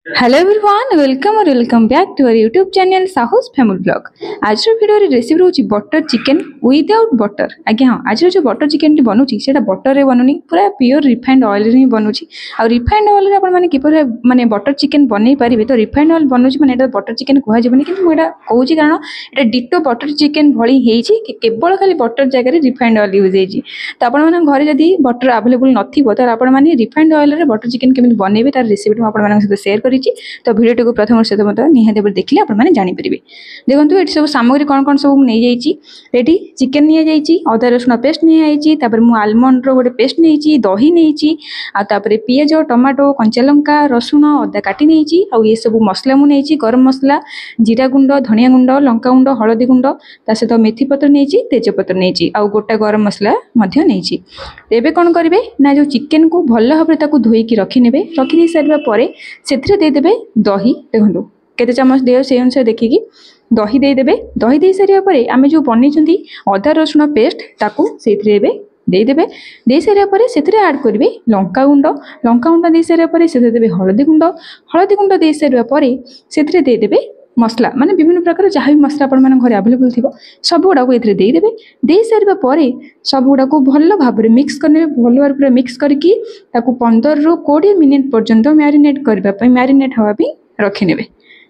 Hello everyone welcome back to our YouTube channel Sahu's family blog. आज video recipe रोची butter chicken without butter. आज्ञा हाँ, आज जो बटर चिकेन टी बनूची सेटा बटर रे बनुनी, पूरा प्योर रिफाइंड ऑयल रे बनूची। आ रिफाइंड ऑयल रे आपण माने किपर माने बटर चिकेन बनै परिबे। तो रिफाइंड ऑयल बनूची माने एटा बटर चिकेन कहै जबनी, किंतु मु एटा कहूची कारण एटा डिटो बटर चिकेन भली हेची कि केवल खाली बटर जगह रे रिफाइंड ऑयल यूज हेची। तो आपण माने घरे जदी बटर अवेलेबल नथिबो तो आपण माने रिफाइंड ऑयल रे बटर चिकेन केमिति बनेबे तार रेसिपी आपण माने सहित शेयर करी। तो भिडियो को प्रथम सहित मत निहाती भाव देखिए आपने जानीपर। देखो ये सब सामग्री कौन कौन सब नहीं जाइए। चिकेन नहीं जाइए, अदा रसुण पेस्ट नहीं जाइए, मुझे आलमंड रो गोटे पेस्ट नहीं, दही नहीं, आपर पिज टमाटो कंचा लंका रसुण अदा काटी नहीं, आउ ये सब मसला मुझे गरम मसला जीरा गुंड धनिया गुंड लंका गुंड हलदी गुंड ता सहित मेथी पत्र नहीं, तेजपत्र नहीं, आउ गोटा गरम मसला नहीं। एबे कौन करेंगे ना, जो चिकेन को भल भाव में धोईकी रखिने, रखी सारापर से देदेवे दही। देखो केते चमच दे से अनुसार देखिकी दही देदेवे। दही दे सारापर आम जो बनी अदा रसुण पेस्ट ताकू से देदेवे। दे सारापर से आड करेंगे लंका गुंड दे सारापर से देदेवे हलदी गुंड दे सारापर से देदेवे मसला माने विभिन्न प्रकार जहाँ भी मसला अपन घर अवेलेबल थी सब गुड़ा को देदेवे। दे सारापर सब गुड़ा को भल भाव में मिक्स करने, भल भाव पूरा मिक्स करके 15 ରୁ 20 मिनिट पर्यंत मैरिनेट करने, मैरिनेट हाँपी रखिने।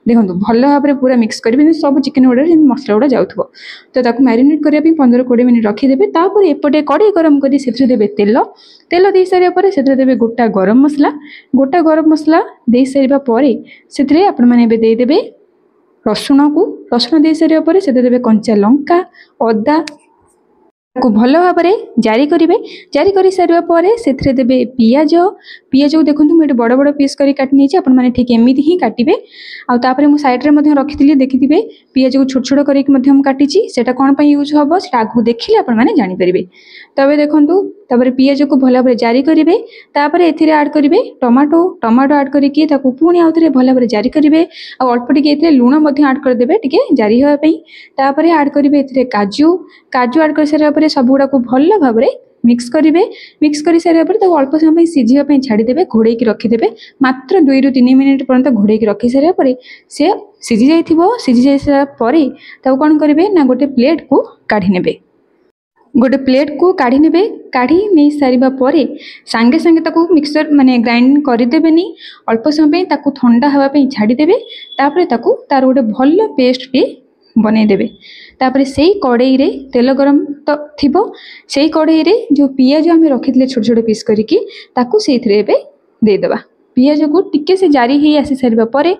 देखो भल भाव में पूरा मिक्स करेंगे सब चिकेन गुड़ा मसला गुड़ा जाऊँ। तो मैरिनेट करने 15-20 मिनिट रखिदेवे। तापर एपटे कड़े गरम कर देवे तेल दे सारापर से देवे गोटा गरम मसला दे सारापर से आपण मैंने देदेवे रसुण दे सारापर से देवे कंचा लंका अदा को भल भाव में जारी करेंगे। जारी कर सारापर से देवे पियाज को देखो मुझे बड़ बड़ पीस कर काटनी आपने ठीक एमती ही काटे। आउे मुझे सैड्रे रखी देखिए पियाज को छोट छोट कर काटी से कौन यूज हम से आगू देखिए आपने जानीपर। तब देखो तापर पियाज को भल भाव जारी करेंगे। तापर एथिरे ऐड करेंगे टमाटो ऐड करके पुणी आउ थे भल भाव जारी करेंगे। अल्प टे लुण ऐड करदे टे जारी हाँपाई। तापर ऐड करेंगे काजू ऐड कर सारापर सब गुड़ा को भल भाव में मिक्स करेंगे। मिक्स कर सारापर अल्प समय सीझापी छाड़ीदे, घोड़े रखिदे मात्र 2 ରୁ 3 मिनिट पर्यंत घोड़े रखी सारापर से सीझी जाइए सारापर कौन करेंगे ना गोटे प्लेट को काढ़ी नेबे। गोटे प्लेट को काढ़ी नेबे। काढ़ी नहीं सारिबा परे सांगे सांगे ताकू मिक्सर माने ग्राइंड करदेवेनी, अल्प समय ताकू ठंडा हवा पे छाड़ीदेवे। तापर ताकू तार गोटे भल पेस्ट टे बनईदेवे। तापर से कड़ई रे तेल गरम तो थिबो, से कड़ई रे जो पियाज आम रखी छोट छोट पीस करके ताकू से देदेबा। पियाज को टिके से जारी ही आसी सारापर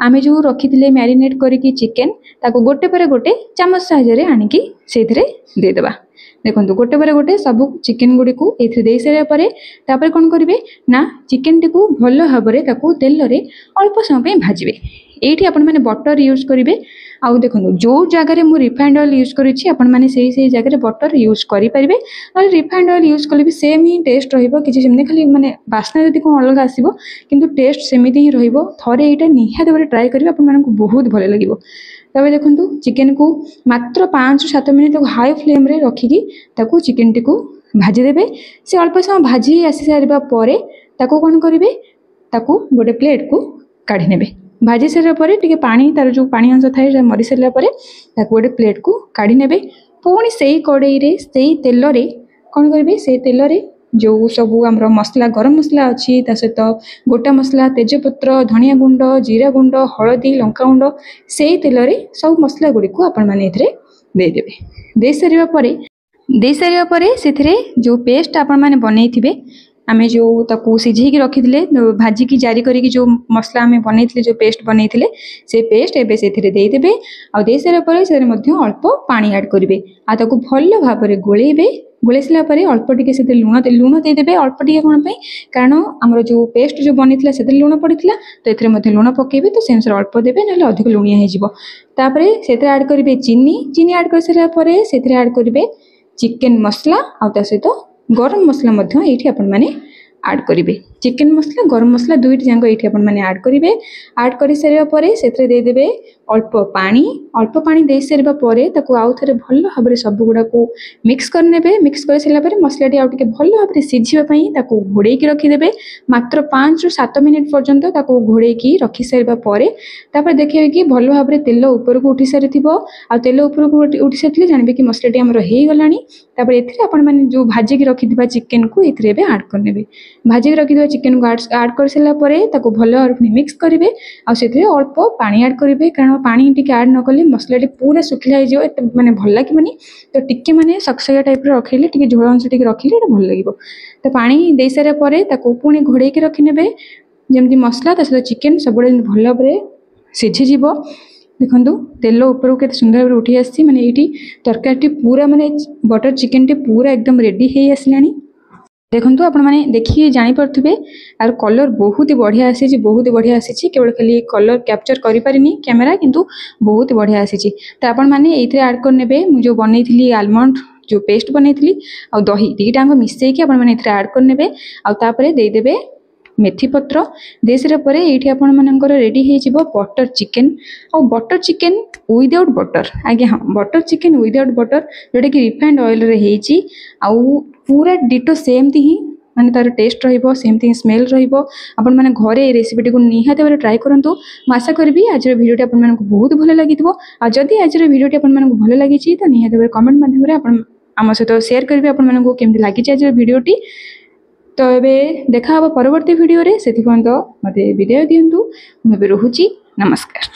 आम जो रखी मैरिनेट करके चिकेन ताकू गोटे पर गोटे चामच साहाय्य आणिकी से देदेबा। देखो गोटे पर गोटे सब चिकेन गुड़ी को दे सारापर तापर कौन करेंगे ना चिकेन टी को भल भाव में तेल रे अल्प समय भाजबे। ये आपण मैंने बटर यूज करेंगे। आउ देखो जो जगह मु रिफाइंड ऑयल यूज करी आपण मैंने से जगह बटर यूज करेंगे। ना रिफाइंड ऑयल यूज कले भी सेम ही टेस्ट रही खाली माने बास्ना जब कौन अलग आसो किंतु टेस्ट सेमती ही रे यहाँ निहाती भाव ट्राए करेंगे आपको बहुत भल लगे। तब देखो चिकेन को मात्र 5 ରୁ 7 मिनिट हाई फ्लेम रे रखिकी चिकेन टी को भाजीदेवे। से अल्प समय भाजी आसी सारापर कौन करेंगे गोटे प्लेट को काढ़ी नेबे। भाजी सारापर टे पानी तार जो पानी अंश थाए मरी सारापर गोटे प्लेट को काढ़ी नेबे। पुणी से कड़ई रे से तेल रे कौन करेंगे से तेल रे जो सब आम मसला गरम मसला अच्छी सहित गोटा मसला तेजपत्र धनिया गुंड जीरा गुंड हलदी लंका गुंड से तेल रे सब मसला गुड़ी को आपण मैंने देदेवे। दे सारापर से जो पेस्ट आपण मैंने बनई थे आम जो ताकू सीझे रखी भाजिकी जारी करी जो मसला आम बनई जो पेस्ट बनई से पेस्ट एवं से देदेवे। दे सारापर से अल्प पानी ऐड करेंगे। आपको भल भाव में गोलेबे। गोले सारापर अल्प टे से लुण देदेवे अल्प टे कौन कारण आमर जो पेस्ट जो बनी से लुण पड़ी तो ये लुण पकेबे तो से अनुसार अल्प देवे ना अधिक लुणिया होपर से ऐड करेंगे चीनी ऐड कर सारापर से ऐड करेंगे चिकेन मसला आ सहित गरम मसला ये आपण मैंने ऐड करेंगे। चिकेन मसला गरम मसला दुईटी जाक ये आड करेंगे। आड कर सारे से देदेवे अल्प पानी दे सारा आउ थे भल भाव में सब गुड़ा मिक्स करने। मिक्स कर सारापर मसलाटी आउ टे भल भाव में सीझापी घोड़े रखिदे मात्र 5 ରୁ 7 मिनिट पर्यंत घोड़े रखी सारापर देखिए कि भल भाव में तेल ऊपर को उठी सारी आ तेल ऊपर को उठी सारी जानवे कि मसलाटी आमर हो गलापर ए जो भाजिकी रखि चिकेन को ये आड करने। भाजिकी रखि चिकेन को आड कर सारापर भल भाव में मिक्स करेंगे। अल्प पानी आड करेंगे कारण पानी टी आड न कले मसलाटी पूरा शुखिला हो माने भल लगे तो टिके माने सकसैया टाइप रखिले टिके झोल अंश टिके रखिले भल लगे। तो पानी दे सारापर पुणी घोड़े रखिने जमी मसला सहित चिकेन सब भल भाव में सीझीज। देखो तेल ऊपर के सुंदर भाव उठी आसी माने ये तरकारी पूरा माने बटर चिकेन टी पूरा एकदम रेडी हो आसला। देखो आपण मैंने देखिए जापे आर कलर बहुत ही बढ़िया आसी बहुत बढ़िया आसी केवल खाली कलर कैप्चर कर पारिनी कैमेरा किंतु बहुत बढ़िया आसी। तो आपण मैंने ये आड करने जो बनई आलमंड जो पेस्ट बनई आ दही दीटा मिसई मैंने आड करने आउे देदेवे मेथी पत्र दे सारापर ये आपर रेडी हो बटर चिकेन और बटर चिकेन विदाउट बटर। आज्ञा हाँ बटर चिकेन विदाउट बटर जोटा कि रिफाइंड ऑयल रे हेची आउ पूरा डिटो सेमती ही माने तार टेस्ट रहिबो सेमती स्मेल रहिबो। आपण माने घरे रेसिपीटी को निहाते भाव ट्राई करंतु। मैं आशा करी आज भिडियोटी आपण मानक बहुत भल लागिथिबो आ जदि आज भिडियोटी आपण मानक भल लागिछि तो निहाते भाव कमेंट माध्यम रे आपण आम सहित शेयर करिवे आपण मानक केमति लागिछि आज भिडियोटी। तो ये देखा परवर्ती भिडियो रे से मते विदाय दियंतु। मैं रोहुची नमस्कार।